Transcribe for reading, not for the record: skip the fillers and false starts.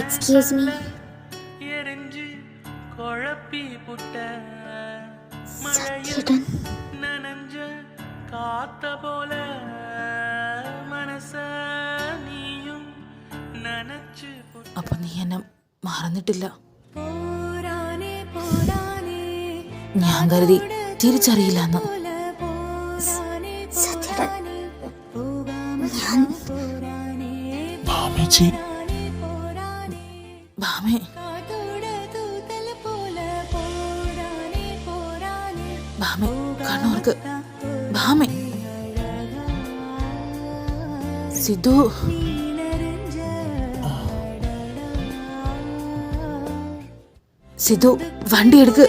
Excuse me. സത്യേട്ടൻ അപ്പൊ നീ എന്നെ മറന്നിട്ടില്ല. ഞാൻ കരുതി തിരിച്ചറിയില്ലെന്ന്. സത്യേട്ടൻ ഞാൻ ഭാമേച്ചി, ഭാമേ, ഭാമേ കണ്ണൂർക്ക്, ഭാമേ. സിദ്ധു, സിദ്ധു വണ്ടി എടുക്ക്.